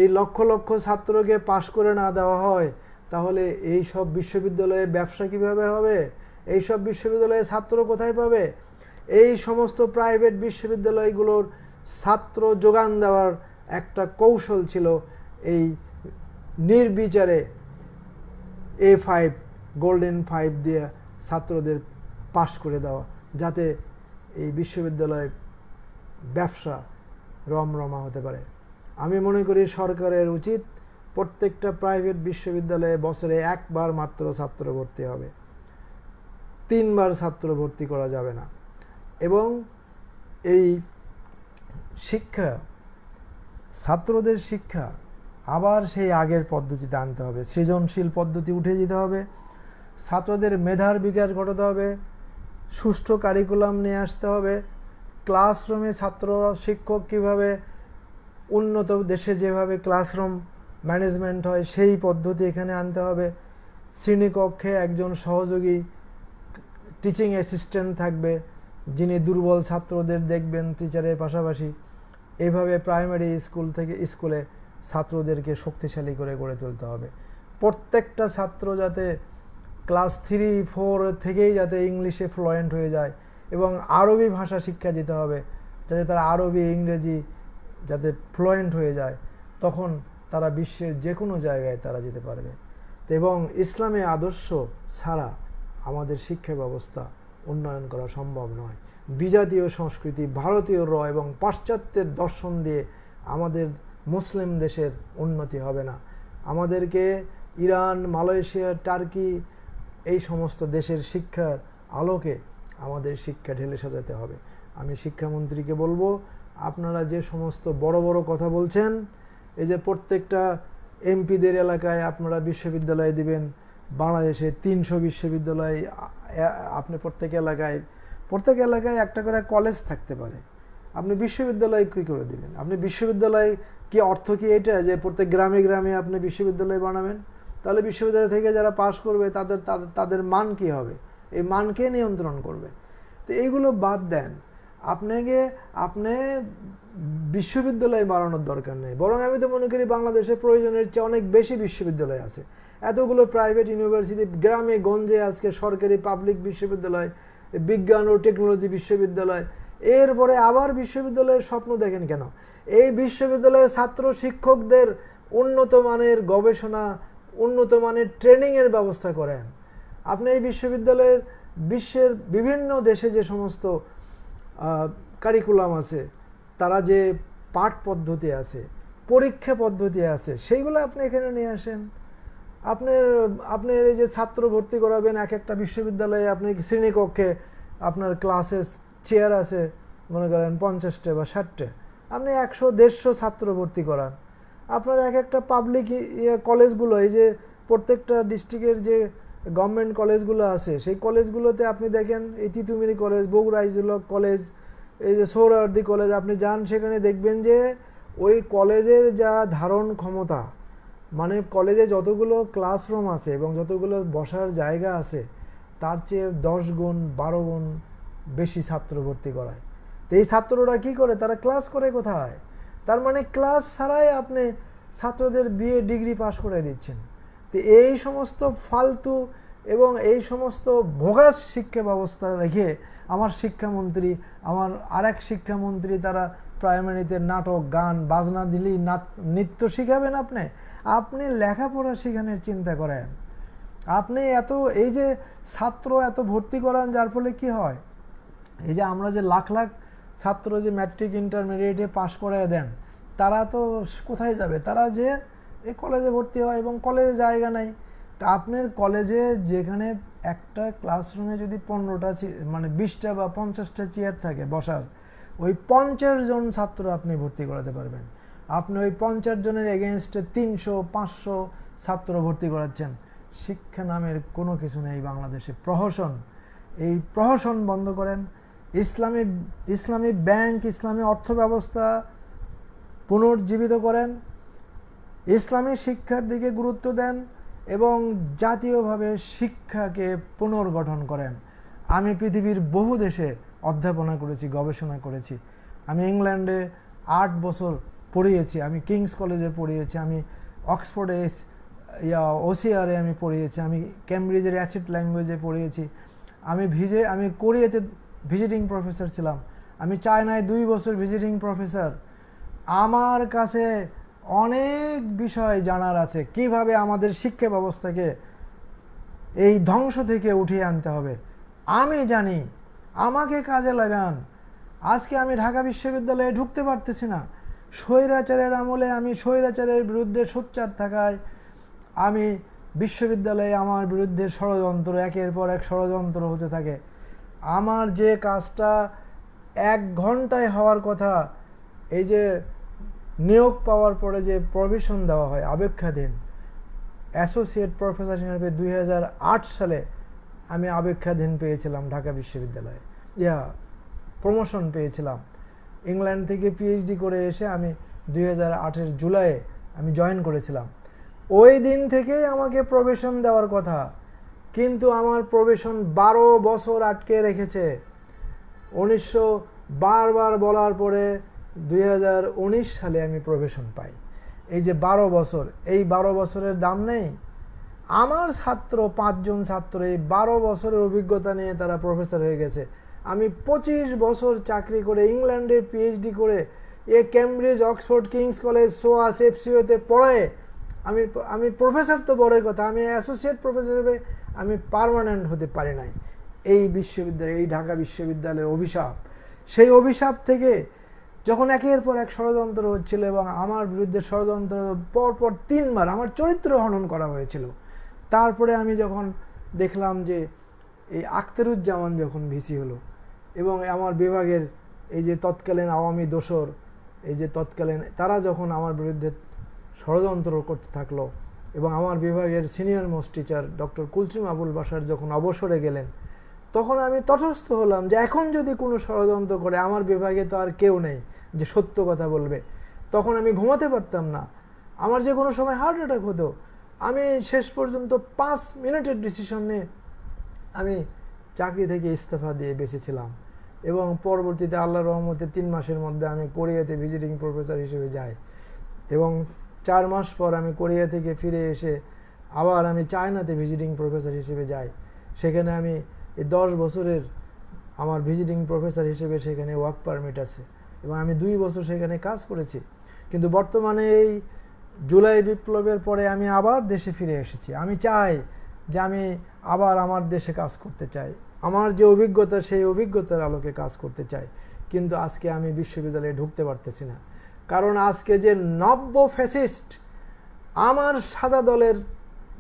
এই লক্ষ লক্ষ ছাত্রকে পাশ করে না দেওয়া হয় তাহলে এই সব বিশ্ববিদ্যালয়ে ব্যবসা কিভাবে হবে? এই সব বিশ্ববিদ্যালয়ে ছাত্র কোথায় পাবে? এই সমস্ত প্রাইভেট বিশ্ববিদ্যালয়গুলোর ছাত্র যোগান দেওয়ার একটা কৌশল ছিল এই নির্বিচারে A5 গোল্ডেন 5 দিয়ে ছাত্রদের পাশ করে দেওয়া, যাতে এই বিশ্ববিদ্যালয় ব্যবসা রমরমা হতে পারে। আমি মনে করি সরকারের উচিত প্রত্যেকটা প্রাইভেট বিশ্ববিদ্যালয়ে বছরে 1 বার মাত্র ছাত্র ভর্তি হবে, 3 বার ছাত্র ভর্তি করা যাবে না। এবং এই শিক্ষা, ছাত্রদের শিক্ষা আবার সেই আগের পদ্ধতিতে আনতে হবে, সৃজনশীল পদ্ধতি উঠে যেতে হবে, ছাত্রদের মেধার বিকাশ ঘটাতে হবে, সুষ্ঠু কারিকুলাম নিয়ে আসতে হবে, ক্লাসরুমে ছাত্র শিক্ষক কিভাবে উন্নত দেশে যেভাবে ক্লাসরুম ম্যানেজমেন্ট হয় সেই পদ্ধতি এখানে আনতে হবে। শ্রেণীকক্ষে একজন সহযোগী টিচিং অ্যাসিস্ট্যান্ট থাকবে যিনি দুর্বল ছাত্রদের দেখবেন টিচারের পাশাপাশি। এইভাবে প্রাইমারি স্কুল থেকে স্কুলে ছাত্রদেরকে শক্তিশালী করে গড়ে তুলতে হবে। প্রত্যেকটা ছাত্র যাতে ক্লাস 3-4 থেকেই যাতে ইংলিশে ফ্লুয়েন্ট হয়ে যায় এবং আরবি ভাষা শিক্ষা দিতে হবে যাতে তারা আরবি ইংরেজি যাতে ফ্লুয়েন্ট হয়ে যায়, তখন তারা বিশ্বের যে কোনো জায়গায় তারা যেতে পারবে। এবং ইসলামী আদর্শ ছাড়া আমাদের শিক্ষা ব্যবস্থা উন্নয়ন করা সম্ভব নয়। বিজাতীয় সংস্কৃতি, ভারতীয় র এবং পাশ্চাত্যের দর্শন দিয়ে আমাদের মুসলিম দেশের উন্নতি হবে না। আমাদেরকে ইরান, মালয়েশিয়া, টার্কি এই সমস্ত দেশের শিক্ষার আলোকে আমাদের শিক্ষা ঢেলে সাজাতে হবে। আমি শিক্ষামন্ত্রীকে বলবো, আপনারা যে সমস্ত বড় বড় কথা বলছেন, এই যে প্রত্যেকটা এমপিদের এলাকায় আপনারা বিশ্ববিদ্যালয় দিবেন, বাংলাদেশে 300 বিশ্ববিদ্যালয়, আপনি প্রত্যেক এলাকায় একটা করে কলেজ থাকতে পারে, আপনি বিশ্ববিদ্যালয় কী করে দিবেন? আপনি বিশ্ববিদ্যালয় কি অর্থ কি এটা যে প্রত্যেক গ্রামে গ্রামে আপনি বিশ্ববিদ্যালয় বানাবেন? তাহলে বিশ্ববিদ্যালয় থেকে যারা পাশ করবে তাদের মান কি হবে? এই মানকে নিয়ন্ত্রণ করবে। তো এইগুলো বাদ দেন, আপনি বিশ্ববিদ্যালয় বাড়ানোর দরকার নেই, বরং আমি তো মনে করি বাংলাদেশে প্রয়োজনের চেয়ে অনেক বেশি বিশ্ববিদ্যালয় আছে। এতগুলো প্রাইভেট ইউনিভার্সিটি, গ্রামে গঞ্জে আজকে সরকারি পাবলিক বিশ্ববিদ্যালয়, বিজ্ঞান ও টেকনোলজি বিশ্ববিদ্যালয়, এরপরে আবার বিশ্ববিদ্যালয়ের স্বপ্ন দেখেন কেন? এই বিশ্ববিদ্যালয়ে ছাত্র শিক্ষকদের উন্নত মানের গবেষণা, উন্নত মানের ট্রেনিংয়ের ব্যবস্থা করেন। আপনি এই বিশ্ববিদ্যালয়ের বিশ্বের বিভিন্ন দেশে যে সমস্ত কারিকুলাম আছে, তারা যে পাঠ পদ্ধতি আছে, পরীক্ষা পদ্ধতি আছে, সেইগুলো আপনি এখানে নিয়ে আসেন। আপনার এই যে ছাত্র ভর্তি করাবেন এক একটা বিশ্ববিদ্যালয়ে, আপনি শ্রেণীকক্ষে আপনার ক্লাসে চেয়ার আছে মনে করেন 50টা বা 60টা, আপনি 100-150 ছাত্র ভর্তি করান। আপনার এক একটা পাবলিক কলেজগুলো, এই যে প্রত্যেকটা ডিস্ট্রিক্টের যে গভর্নমেন্ট কলেজগুলো আছে, সেই কলেজগুলোতে আপনি দেখেন, এই তিতুমিরি কলেজ, বগুড়া ইজুলক কলেজ, এই যে সোহরাওয়ার্দী কলেজ, আপনি যান সেখানে দেখবেন যে ওই কলেজের যা ধারণ ক্ষমতা, মানে কলেজে যতগুলো ক্লাসরুম আছে এবং যতগুলো বসার জায়গা আছে, তার চেয়ে 10 গুণ 12 গুণ বেশি ছাত্র ভর্তি করায়। তো এই ছাত্ররা কি করে? তারা ক্লাস করে কোথায়? তার মানে ক্লাস ছাড়াই আপনি ছাত্রদের বিএ ডিগ্রি পাস করে দিচ্ছেন। তো এই সমস্ত ফালতু এবং এই সমস্ত ভোগাস শিক্ষা ব্যবস্থা রেখে আমার শিক্ষামন্ত্রী, আমার আরেক শিক্ষামন্ত্রী, তারা প্রাইমারিতে নাটক, গান, বাজনা দিলেই নৃত্য শিখাবেন। আপনি লেখাপড়া শেখানোর চিন্তা করেন। আপনি এই যে ছাত্র এত ভর্তি করান, যার ফলে কি হয়, এই যে আমরা যে লাখ লাখ ছাত্র যে ম্যাট্রিক ইন্টারমিডিয়েটে পাশ করে দেন, তারা তো কোথায় যাবে? তারা যে এই কলেজে ভর্তি হয় এবং কলেজে জায়গা নাই। তা আপনার কলেজে যেখানে একটা ক্লাসরুমে যদি 15টা মানে 20টা বা 50টা চেয়ার থাকে বসার, ওই 50 জন ছাত্র আপনি ভর্তি করাতে পারবেন। আপনি ওই 50 জনের এগেনস্টে 300-500 ছাত্র ভর্তি করাচ্ছেন। শিক্ষা নামের কোনো কিছু নেই বাংলাদেশে। প্রহসন, এই প্রহসন বন্ধ করেন। ইসলামী ব্যাংক, ইসলামী অর্থ ব্যবস্থা পুনর্জীবিত করেন, ইসলামী শিক্ষার দিকে গুরুত্ব দেন এবং জাতীয়ভাবে শিক্ষাকে পুনর্গঠন করেন। আমি পৃথিবীর বহু দেশে অধ্যাপনা করেছি, গবেষণা করেছি। আমি ইংল্যান্ডে 8 বছর পড়িয়েছি, আমি কিংস কলেজে পড়িয়েছি, আমি অক্সফোর্ডে ওসিআরে আমি পড়িয়েছি, আমি ক্যামব্রিজের অ্যাসিড ল্যাঙ্গুয়েজে পড়িয়েছি, আমি কোরিয়াতে ভিজিটিং প্রফেসর ছিলাম, আমি চায়নায় 2 বছর ভিজিটিং প্রফেসর। আমার কাছে অনেক বিষয় জানার আছে, কিভাবে আমাদের শিক্ষা ব্যবস্থাকে এই ধ্বংস থেকে উঠিয়ে আনতে হবে। আমি জানি, আমাকে কাজে লাগান। আজকে আমি ঢাকা বিশ্ববিদ্যালয়ে ঢুকতে পারতেছি না। স্বৈরাচারের আমলে আমি স্বৈরাচারের বিরুদ্ধে সোচ্চার থাকায় আমি বিশ্ববিদ্যালয়ে আমার বিরুদ্ধে ষড়যন্ত্র, একের পর এক ষড়যন্ত্র হতে থাকে। আমার যে কাজটা 1 ঘন্টায় হওয়ার কথা, এই যে নিয়োগ পাওয়ার পরে যে প্রভিশন দেওয়া হয় আবেক্ষাধীন, অ্যাসোসিয়েট প্রফেসর হিসেবে 2008 সালে আমি আবেক্ষাধীন পেয়েছিলাম ঢাকা বিশ্ববিদ্যালয়ে, প্রমোশন পেয়েছিলাম। ইংল্যান্ড থেকে পিএইচডি করে এসে আমি 2008-এর জুলাইয়ে আমি জয়েন করেছিলাম। ওই দিন থেকেই আমাকে প্রবেশন দেওয়ার কথা, কিন্তু আমার প্রবেশন 12 বছর আটকে রেখেছে। 1900 বারবার বলার পরে 2019 সালে আমি প্রবেশন পাই। এই যে 12 বছর, এই 12 বছরের দাম নেই। আমার ছাত্র 5 জন ছাত্র এই 12 বছরের অভিজ্ঞতা নিয়ে তারা প্রফেসর হয়ে গেছে। আমি 25 বছর চাকরি করে ইংল্যান্ডে পিএইচডি করে ক্যামব্রিজ, অক্সফোর্ড, কিংস কলেজ, সোয়াস, এফসিওতে পড়ায় আমি প্রফেসর তো বড়ই কথা, আমি অ্যাসোসিয়েট প্রফেসর হিসেবে আমি পার্মানেন্ট হতে পারি নাই। এই বিশ্ববিদ্যালয়, এই ঢাকা বিশ্ববিদ্যালয়ের অভিশাপ। সেই অভিশাপ থেকে যখন একের পর এক ষড়যন্ত্র হচ্ছিল এবং আমার বিরুদ্ধে ষড়যন্ত্র পরপর 3 বার আমার চরিত্র হনন করা হয়েছিল, তারপরে আমি যখন দেখলাম যে এই আখতারুজ্জামান যখন ভিসি হলো এবং আমার বিভাগের এই যে তৎকালীন আওয়ামী দোসর, এই যে তৎকালীন তারা যখন আমার বিরুদ্ধে ষড়যন্ত্র করতে থাকলো এবং আমার বিভাগের senior most teacher doctor Kulsum Abul Bashar যখন অবসরে গেলেন, তখন আমি তটস্থ হলাম যে এখন যদি কোনো ষড়যন্ত্র করে, আমার বিভাগে তো আর কেউ নেই যে সত্য কথা বলবে। তখন আমি ঘুমাতে পারতাম না, আমার যে কোনো সময় হার্ট অ্যাটাক হতো। আমি শেষ পর্যন্ত 5 মিনিটের ডিসিশন নিয়ে আমি চাকরি থেকে ইস্তফা দিয়ে বেঁচেছিলাম এবং পরবর্তীতে আল্লাহর রহমতে 3 মাসের মধ্যে আমি কোরিয়াতে ভিজিটিং প্রফেসর হিসেবে যাই এবং 4 মাস পর আমি কোরিয়া থেকে ফিরে এসে আবার আমি চায়নাতে ভিজিটিং প্রফেসর হিসেবে যাই। সেখানে আমি এই 10 বছরের আমার ভিজিটিং প্রফেসর হিসেবে সেখানে ওয়ার্ক পারমিট আছে এবং আমি 2 বছর সেখানে কাজ করেছি। কিন্তু বর্তমানে এই জুলাই বিপ্লবের পরে আমি আবার দেশে ফিরে এসেছি। আমি চাই যে আমি আবার আমার দেশে কাজ করতে চাই, আমার যে অভিজ্ঞতা সেই অভিজ্ঞতার আলোকে কাজ করতে চাই। কিন্তু আজকে আমি বিশ্ববিদ্যালয়ে ঢুকতে পারতেছি না, কারণ আজকে যে নব্য ফ্যাসিস্ট আমার সাদা দলের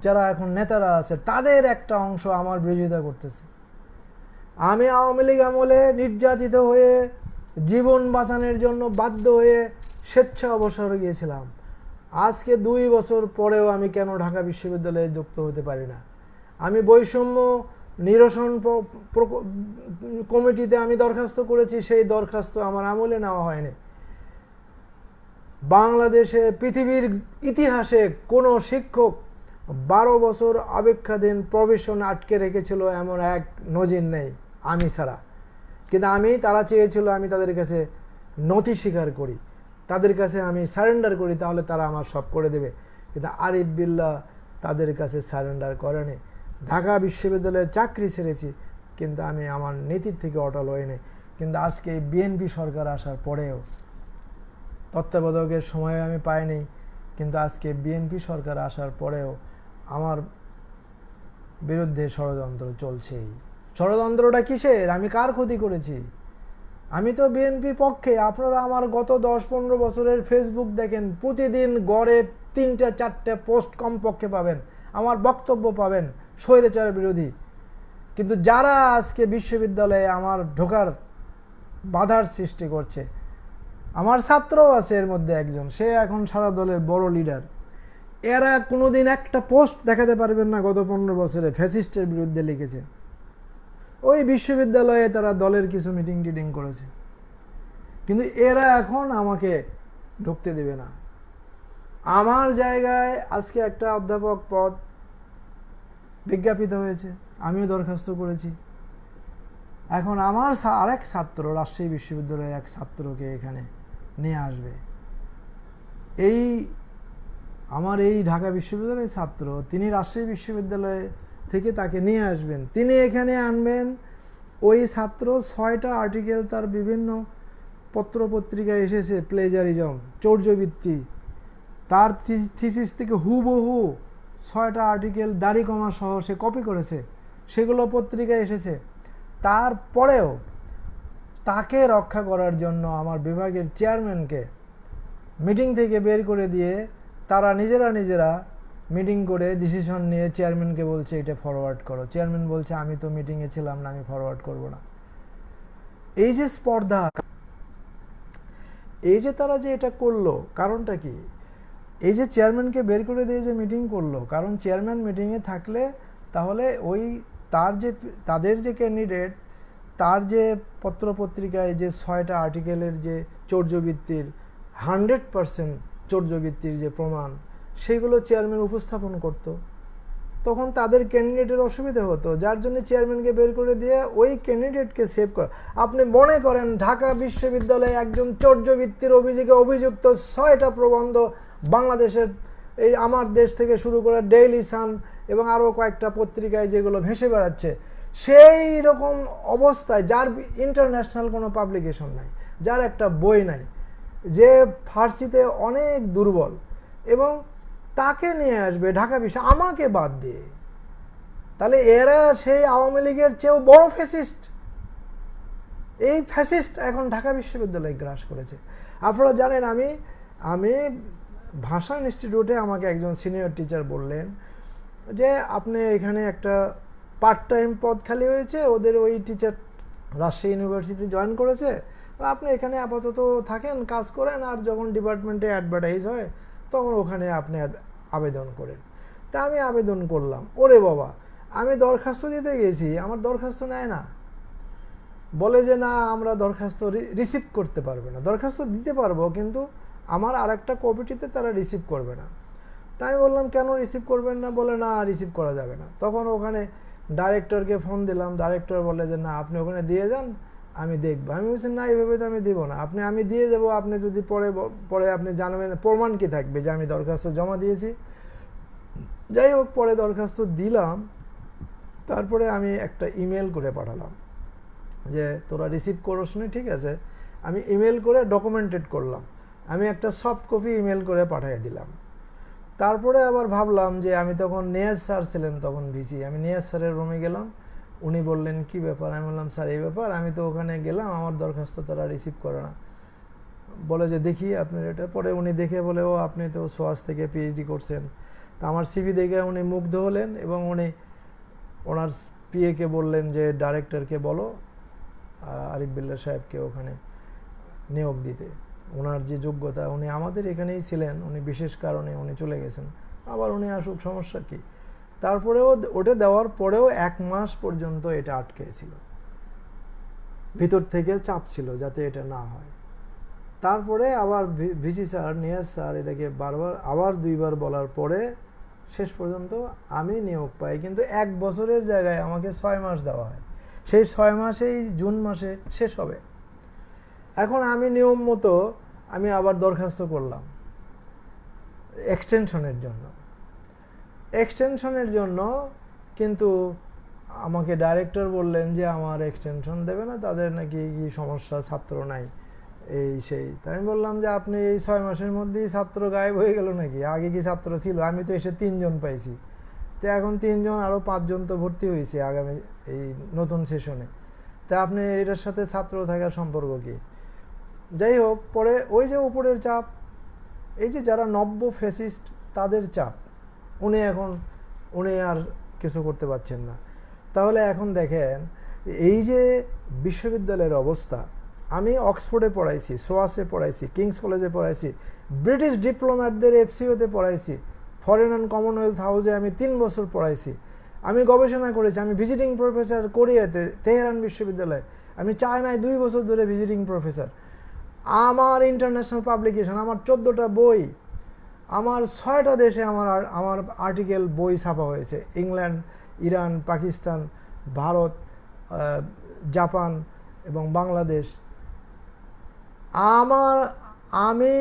যারা এখন নেতারা আছে তাদের একটা অংশ আমার বিরোধিতা করতেছে। আমি আওয়ামী লীগ আমলে নির্যাতিত হয়ে জীবন বাঁচানোর জন্য বাধ্য হয়ে স্বেচ্ছা অবসরে গিয়েছিলাম। আজকে 2 বছর পরেও আমি কেন ঢাকা বিশ্ববিদ্যালয়ে যুক্ত হতে পারি না? আমি বৈষম্য নিরসন কমিটিতে আমি দরখাস্ত করেছি, সেই দরখাস্ত আমার আমলে নেওয়া হয়নি। বাংলাদেশে পৃথিবীর ইতিহাসে কোনো শিক্ষক 12 বছর অপেক্ষাধীন প্রবেশন আটকে রেখেছিল এমন এক নজির নেই আমি ছাড়া। কিন্তু তারা চেয়েছিল আমি তাদের কাছে নথি স্বীকার করি, তাদের কাছে আমি সারেন্ডার করি, তাহলে তারা আমার সব করে দেবে। কিন্তু আরিফ বিল্লাহ তাদের কাছে সারেন্ডার করেনি। ঢাকা বিশ্ববিদ্যালয়ে চাকরি ছেড়েছি, কিন্তু আমি আমার নীতির থেকে অটল হইনি। কিন্তু আজকে বিএনপি সরকার আসার পরেও, তত্ত্বাবধায়কের সময় আমি পাইনি, কিন্তু আজকে বিএনপি সরকার আসার পরেও আমার বিরুদ্ধে ষড়যন্ত্র চলছেই। ষড়যন্ত্রটা কিসের? আমি কার ক্ষতি করেছি? আমি তো বিএনপির পক্ষে। আপনারা আমার গত 10-15 বছরের ফেসবুক দেখেন, প্রতিদিন গড়ে 3-4টে পোস্ট কমপক্ষে পাবেন, আমার বক্তব্য পাবেন স্বৈরাচার বিরোধী। কিন্তু যারা আজকে বিশ্ববিদ্যালয়ে আমার ঢোকার বাধার সৃষ্টি করছে, আমার ছাত্রও আছে এর মধ্যে একজন, সে এখন সাদা দলের বড় লিডার, এরা কোনোদিন একটা পোস্ট দেখাতে পারবেন না গত 15 বছরে ফ্যাসিস্টের বিরুদ্ধে লিখেছে। ওই বিশ্ববিদ্যালয়ে তারা দলের কিছু মিটিং টিটিং করেছে, কিন্তু এরা এখন আমাকে ঢুকতে দেবে না। আমার জায়গায় আজকে একটা অধ্যাপক পদ বিজ্ঞাপিত হয়েছে, আমিও দরখাস্ত করেছি। এখন আমার আরেক ছাত্র, রাজশাহী বিশ্ববিদ্যালয়ের এক ছাত্রকে এখানে নিয়ে আসবে। আমার এই ঢাকা বিশ্ববিদ্যালয়ের ছাত্র, তিনি রাজশাহী বিশ্ববিদ্যালয় থেকে তাকে নিয়ে আসবেন, তিনি এখানে আনবেন। ওই ছাত্র 6টা আর্টিকেল তার বিভিন্ন পত্রপত্রিকায় এসেছে, প্লেজারিজম, চৌর্যবৃত্তি, তার থিসিস থেকে হুবহু 6টা আর্টিকেল দাড়ি কমা সহ সে কপি করেছে, সেগুলো পত্রিকায় এসেছে। তারপরেও তাকে রক্ষা করার জন্য আমার বিভাগের চেয়ারম্যানকে মিটিং থেকে বের করে দিয়ে তারা নিজেরা মিটিং করে ডিসিশন নিয়ে চেয়ারম্যানকে বলছে এটা ফরওয়ার্ড করো। চেয়ারম্যান বলছে আমি তো মিটিংয়ে ছিলাম না, আমি ফরওয়ার্ড করব না। এই যে স্পর্ধা, এই যে তারা যে এটা করলো, কারণটা কি? এই যে চেয়ারম্যানকে বের করে দিয়ে যে মিটিং করলো, কারণ চেয়ারম্যান মিটিংয়ে থাকলে তাহলে ওই তাদের যে ক্যান্ডিডেট, তার যে পত্রপত্রিকায় যে 6টা আর্টিকেলের যে চৌর্যবৃত্তির 100% চৌর্যবৃত্তির যে প্রমাণ, সেগুলো চেয়ারম্যান উপস্থাপন করত, তখন তাদের ক্যান্ডিডেটের অসুবিধা হতো, যার জন্য চেয়ারম্যানকে বের করে দিয়ে ওই ক্যান্ডিডেটকে সেভ করা। আপনি মনে করেন ঢাকা বিশ্ববিদ্যালয়ে একজন চৌর্যবৃত্তির অভিযোগে অভিযুক্ত 6টা প্রবন্ধ বাংলাদেশের এই আমার দেশ থেকে শুরু করে ডেইলি সান এবং আরও কয়েকটা পত্রিকায় যেগুলো ভেসে বেড়াচ্ছে, সেই রকম অবস্থায়, যার ইন্টারন্যাশনাল কোনো পাবলিকেশন নাই, যার একটা বই নাই, যে ফার্সিতে অনেক দুর্বল, এবং তাকে নিয়ে আসবে ঢাকা বিশ্ব, আমাকে বাদ দিয়ে। তাহলে এরা সেই আওয়ামী লীগের চেয়েও বড় ফ্যাসিস্ট। এই ফ্যাসিস্ট এখন ঢাকা বিশ্ববিদ্যালয়ে গ্রাস করেছে। আপনারা জানেন, আমি ভাষা ইনস্টিটিউটে আমাকে একজন সিনিয়র টিচার বললেন যে আপনি এখানে একটা পার্ট টাইম পদ খালি হয়েছে, ওদের ওই টিচার রাজশাহী ইউনিভার্সিটি জয়েন করেছে, আপনি এখানে আপাতত থাকেন, কাজ করেন, আর যখন ডিপার্টমেন্টে অ্যাডভার্টাইজ হয় তখন ওখানে আপনি আবেদন করেন। তা আমি আবেদন করলাম। ওরে বাবা, আমি দরখাস্ত দিতে গেছি, আমার দরখাস্ত নেয় না, বলে যে না আমরা দরখাস্ত রিসিভ করতে পারবে না। দরখাস্ত দিতে পারবো, কিন্তু আমার আর একটা কমিটিতে তারা রিসিভ করবে না। তাই আমি বললাম কেন রিসিভ করবেন না? বলে না রিসিভ করা যাবে না। তখন ওখানে ডাইরেক্টরকে ফোন দিলাম, ডাইরেক্টর বলে যে না আপনি ওখানে দিয়ে যান, আমি দেখবো। আমি বলছি না, এইভাবে তো আমি দিব না, আমি দিয়ে যাবো, আপনি যদি পরে আপনি জানাবেন, প্রমাণ কি থাকবে যে আমি দরখাস্ত জমা দিয়েছি। যাই হোক, পরে দরখাস্ত দিলাম, তারপরে আমি একটা ইমেল করে পাঠালাম যে তোরা রিসিভ করোস নি, ঠিক আছে। আমি ইমেল করে ডকুমেন্টেড করলাম, আমি একটা সফট কপি ইমেল করে পাঠিয়ে দিলাম। তারপরে আবার ভাবলাম যে আমি তখন নিয়াজ স্যার ছিলেন, তখন ভিসি, আমি নিয়াজ স্যারের রুমে গেলাম। উনি বললেন কি ব্যাপার? আমি বললাম স্যার এই ব্যাপার, আমি তো ওখানে গেলাম, আমার দরখাস্ত তারা রিসিভ করে না। বলে যে দেখি আপনার এটা। পরে উনি দেখে বলে ও আপনি তো সোয়াস থেকে পিএইচডি করছেন। তা আমার সিভি দেখে উনি মুগ্ধ হলেন এবং উনি ওনার পিএকে বললেন যে ডাইরেক্টরকে বলো আরিফ বিল্লাহ সাহেবকে ওখানে নিয়োগ দিতে। ওনার যে যোগ্যতা, উনি আমাদের এখানেই ছিলেন, উনি বিশেষ কারণে উনি চলে গেছেন, আবার উনি আসুক, সমস্যা কি। তারপরেও ওটা দেওয়ার পরেও 1 মাস পর্যন্ত এটা আটকে ছিল, ভিতর থেকে চাপ ছিল যাতে এটা না হয়। তারপরে আবার ভিসি স্যার, নিয়াজ স্যার এটাকে বারবার আবার 2 বার বলার পরে শেষ পর্যন্ত আমি নিয়োগ পাই। কিন্তু 1 বছরের জায়গায় আমাকে 6 মাস দেওয়া হয়। সেই 6 মাসেই জুন মাসে শেষ হবে। এখন আমি নিয়ম মতো আমি আবার দরখাস্ত করলাম এক্সটেনশনের জন্য, কিন্তু আমাকে ডাইরেক্টর বললেন যে আমার এক্সটেনশন দেবে না, তাদের নাকি কি সমস্যা, ছাত্র নাই, এই সেই। তাই আমি বললাম যে আপনি এই 6 মাসের মধ্যেই ছাত্র গায়েব হয়ে গেল নাকি? আগে কি ছাত্র ছিল? আমি তো এসে 3 জন পাইছি, তো এখন 3 জন, আরও 5 জন তো ভর্তি হয়েছে আগামী এই নতুন সেশনে। তা আপনি এটার সাথে ছাত্র থাকার সম্পর্ক কি? যাই হোক, পরে ওই যে উপরের চাপ, এই যে যারা নব্য ফ্যাসিস্ট তাদের চাপ, উনি আর কিছু করতে পারছেন না। তাহলে এখন দেখেন এই যে বিশ্ববিদ্যালয়ের অবস্থা, আমি অক্সফোর্ডে পড়াইছি, সোয়াসে পড়াইছি, কিংস কলেজে পড়াইছি, ব্রিটিশ ডিপ্লোম্যাটদের এফসিওতে পড়াইছি, ফরেন অ্যান্ড কমনওয়েলথ হাউসে আমি 3 বছর পড়াইছি, আমি গবেষণা করেছি, আমি ভিজিটিং প্রফেসর কোরিয়াতে, তেহরান বিশ্ববিদ্যালয়ে, আমি চায়নায় 2 বছর ধরে ভিজিটিং প্রফেসর। আমার ইন্টারন্যাশনাল পাবলিকেশন, আমার 14টা বই, আমার 6টা দেশে আমার আর্টিকেল, বই ছাপা হয়েছে, England, Iran, Pakistan, Bharat, Japan এবং বাংলাদেশ। আমি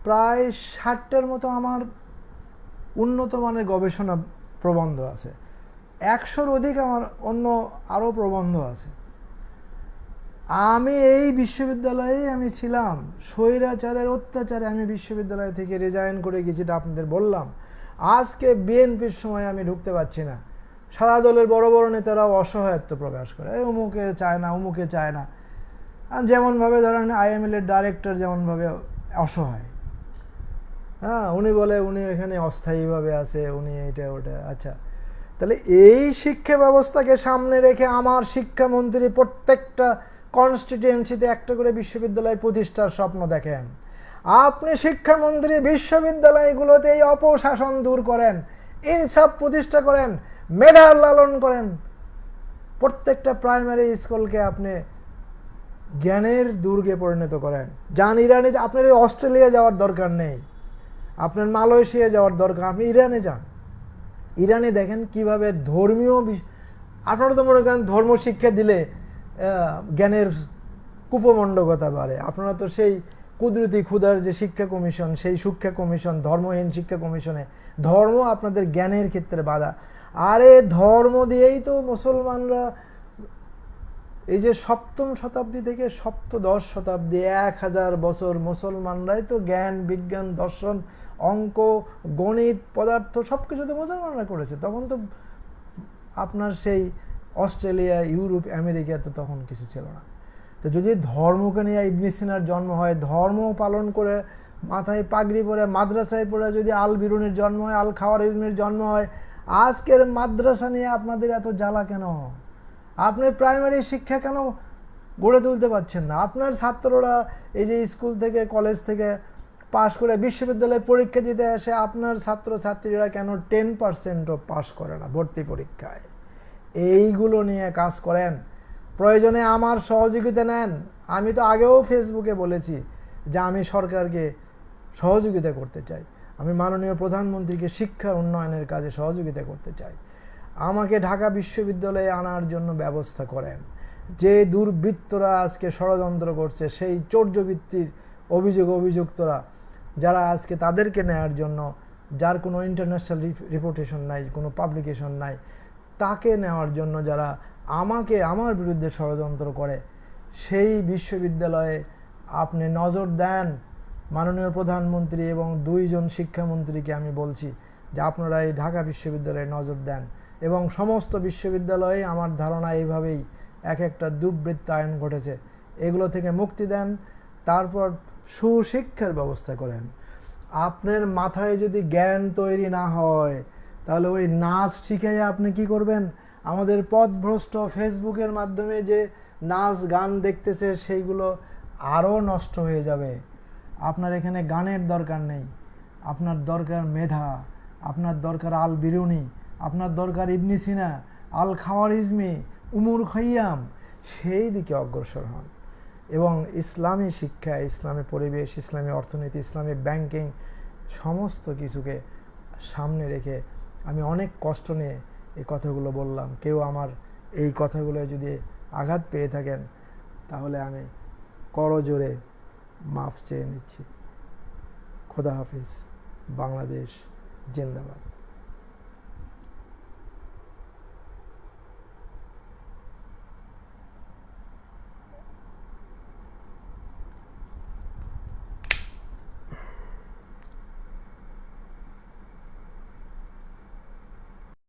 প্রায় 60টার মতো আমার উন্নত মানের গবেষণা প্রবন্ধ আছে, 100-র অধিক আমার অন্য আরও প্রবন্ধ আছে। আমি এই বিশ্ববিদ্যালয়ে আমি ছিলাম, স্বৈরাচারের অত্যাচারে আমি বিশ্ববিদ্যালয় থেকে রিজাইন করে গেছি, এটা আপনাদের বললাম। আজকে বিএনপির সময় আমি ঢুকতে পারছি না, সারা দলের বড় বড় নেতারাও অসহায়ত্ব প্রকাশ করে, অমুকে চায় না, অমুকে চায় না। যেমনভাবে ধরেন আইএমএল এর ডাইরেক্টর যেমনভাবে অসহায়, হ্যাঁ, উনি বলে উনি এখানে অস্থায়ীভাবে আছে, উনি এটা ওটা। আচ্ছা, তাহলে এই শিক্ষা ব্যবস্থাকে সামনে রেখে আমার শিক্ষামন্ত্রী প্রত্যেকটা কনস্টিটিউয়েন্সিতে একটা করে বিশ্ববিদ্যালয় প্রতিষ্ঠার স্বপ্ন দেখেন। আপনি শিক্ষামন্ত্রী বিশ্ববিদ্যালয়গুলোতে এই অপশাসন দূর করেন, ইনসাফ প্রতিষ্ঠা করেন, মেধা লালন করেন। প্রত্যেকটা প্রাইমারি স্কুলকে আপনি জ্ঞানের দুর্গে পরিণত করেন। যান ইরানে, আপনার এই অস্ট্রেলিয়া যাওয়ার দরকার নেই, আপনার মালয়েশিয়া যাওয়ার দরকার, আপনি ইরানে যান। ইরানে দেখেন কিভাবে ধর্মীয়, আপনারা তো মনে করেন ধর্ম শিক্ষা দিলে জ্ঞানের কুপমণ্ডকতা বাড়ে। আপনারা তো সেই কুদরতি ক্ষুধার যে শিক্ষা কমিশন, সেই শিক্ষা কমিশন, ধর্মহীন শিক্ষা কমিশনে ধর্ম আপনাদের জ্ঞানের ক্ষেত্রে বাধা। আরে ধর্ম দিয়েই তো মুসলমানরা এই যে 7ম শতাব্দী থেকে 7দশ শতাব্দী, 1000 বছর মুসলমানরাই তো জ্ঞান, বিজ্ঞান, দর্শন, অঙ্ক, গণিত, পদার্থ সবকিছু তো মুসলমানরা করেছে। তখন তো আপনার সেই অস্ট্রেলিয়া, ইউরোপ, আমেরিকা তো তখন কিছু ছিল না। তো যদি ধর্মকে নিয়ে ইবনে সিনার জন্ম হয়, ধর্ম পালন করে, মাথায় পাগড়ি পরে, মাদ্রাসায় পড়ে যদি আল বিরুনির জন্ম হয়, আল খাওয়ারিজমির জন্ম হয়, আজকের মাদ্রাসা নিয়ে আপনাদের এত জ্বালা কেন? আপনি প্রাইমারি শিক্ষা কেন গড়ে তুলতে পারছেন না? আপনার ছাত্ররা এই যে স্কুল থেকে, কলেজ থেকে পাশ করে বিশ্ববিদ্যালয়ে পরীক্ষা দিতে আসে, আপনার ছাত্র ছাত্রীরা কেন 10%ও পাশ করে না ভর্তি পরীক্ষায়? এইগুলো নিয়ে কাজ করেন, প্রয়োজনে আমার সহযোগিতা নেন। আমি তো আগেও ফেসবুকে বলেছি যে আমি সরকারকে সহযোগিতা করতে চাই, আমি মাননীয় প্রধানমন্ত্রীকে শিক্ষা উন্নয়নের কাজে সহযোগিতা করতে চাই। আমাকে ঢাকা বিশ্ববিদ্যালয়ে আনার জন্য ব্যবস্থা করেন। যে দুর্বৃত্তরা আজকে ষড়যন্ত্র করছে, সেই চৌর্যবৃত্তির অভিযুক্তরা যারা আজকে তাদেরকে নেয়ার জন্য, যার কোনো ইন্টারন্যাশনাল রিপুটেশন নাই, কোনো পাবলিকেশন নাই, তাকে নেওয়ার জন্য যারা আমার বিরুদ্ধে ষড়যন্ত্র করে, সেই বিশ্ববিদ্যালয়ে আপনি নজর দেন। মাননীয় প্রধানমন্ত্রী এবং 2 জন শিক্ষামন্ত্রীকে আমি বলছি যে আপনারা এই ঢাকা বিশ্ববিদ্যালয়ে নজর দেন, এবং সমস্ত বিশ্ববিদ্যালয়ে আমার ধারণা এইভাবেই এক একটা দুর্বৃত্তায়ন ঘটেছে, এগুলো থেকে মুক্তি দেন। তারপর সুশিক্ষার ব্যবস্থা করেন। আপনার মাথায় যদি জ্ঞান তৈরি না হয়, তাহলে ওই নাচ শিখাইয়া আপনি কি করবেন? আমাদের পথভ্রষ্ট ফেসবুকের মাধ্যমে যে নাচ গান দেখতেছে সেইগুলো আরও নষ্ট হয়ে যাবে। আপনার এখানে গানের দরকার নেই, আপনার দরকার মেধা, আপনার দরকার আল বিরুনি, আপনার দরকার ইবনে সিনা, আল খাওয়ারিজমি, উমর খৈয়াম, সেই দিকে অগ্রসর হন এবং ইসলামী শিক্ষা, ইসলামী পরিবেশ, ইসলামী অর্থনীতি, ইসলামী ব্যাংকিং সমস্ত কিছুকে সামনে রেখে আমি অনেক কষ্ট নিয়ে এই কথাগুলো বললাম। কেউ আমার এই কথাগুলো যদি আঘাত পেয়ে থাকেন তাহলে আমি করজোরে মাফ চেয়ে নিচ্ছি। খোদা হাফিজ। বাংলাদেশ জিন্দাবাদ।